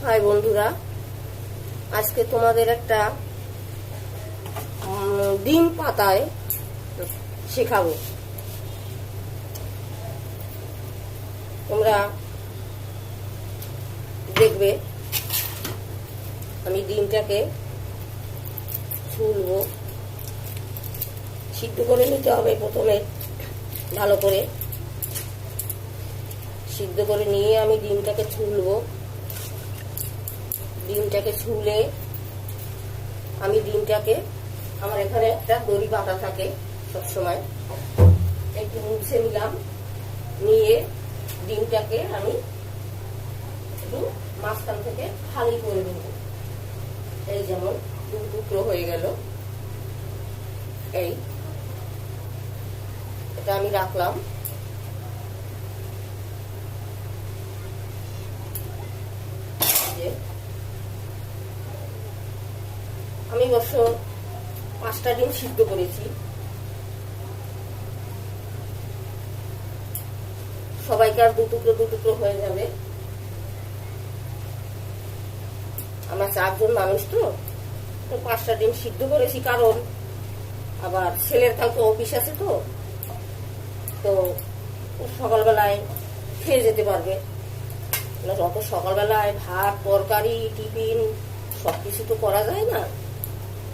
High বন্ধুরা, আজকে তোমাদের একটা ডিম পাতায় শেখাবো। তোমরা দেখবে আমি ডিমটাকে ছুলবো। সিদ্ধ করে নিতে হবে প্রথমে, ভালো করে সিদ্ধ করে নিয়ে আমি ডিমটাকে ছুলবো। ডিমটাকে ছুলে আমি ডিমটাকে, আমার এখানে একটা দড়ি বাটা থাকে সবসময়, একটু মুছে নিলাম। নিয়ে ডিমটাকে আমি একটু মাঝখান থেকে খালি করে দেব। এই যেমন দু টুকরো হয়ে গেল, এই এটা আমি রাখলাম। আমি অবশ্য 5টা ডিম সিদ্ধ করেছি। সবাইকার দু টুকরো হয়ে যাবে। আমরা 4 জন মানুষ, তো 5টা ডিম সিদ্ধ করেছি, কারণ আবার ছেলের কালকে অফিস আছে, তো সকালবেলায় খেয়ে যেতে পারবে। অত সকালবেলায় ভাত তরকারি টিফিন সবকিছু তো করা যায় না,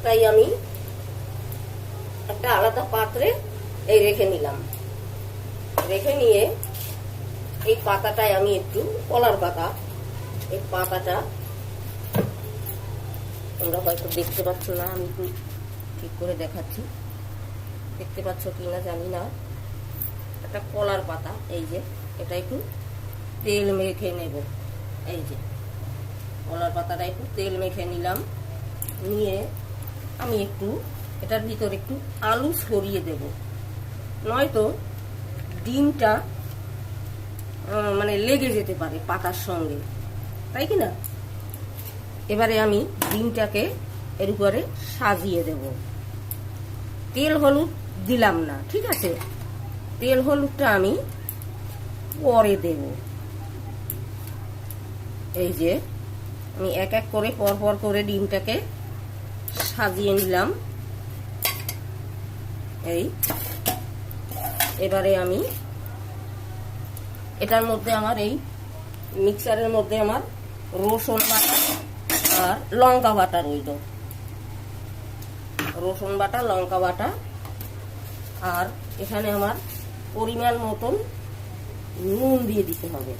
তাই আমি একটা আলাদা পাত্রে এই রেখে নিলাম। রেখে নিয়ে এই পাতাটায় আমি একটু কলার পাতা, এই পাতাটা তোমরা হয়তো দেখতে পাচ্ছ না, আমি একটু ঠিক করে দেখাচ্ছি, দেখতে পাচ্ছ কিনা জানি না। একটা কলার পাতা, এই যে এটা একটু তেল মেখে নেব। এই যে কলার পাতাটা একটু তেল মেখে নিলাম। নিয়ে আমি একটু এটার ভিতর একটু আলু ছড়িয়ে দেব, নয়তো ডিমটা মানে লেগে যেতে পারে পাতার সঙ্গে, তাই কি না। এবারে আমি ডিমটাকে এর উপরে সাজিয়ে দেব। তেল হলুদ দিলাম না, ঠিক আছে, তেল হলুদটা আমি পরে দেব। এই যে আমি এক এক করে পরপর করে ডিমটাকে সাজিয়ে নিলাম। এই এবারে আমি এটার মধ্যে আমার এই মিক্সারের মধ্যে আমার রসুন বাটা আর লঙ্কা বাটা রইল। রসুন বাটা লঙ্কা বাটা, আর এখানে আমার পরিমাণ মতন নুন দিয়ে দিতে হবে।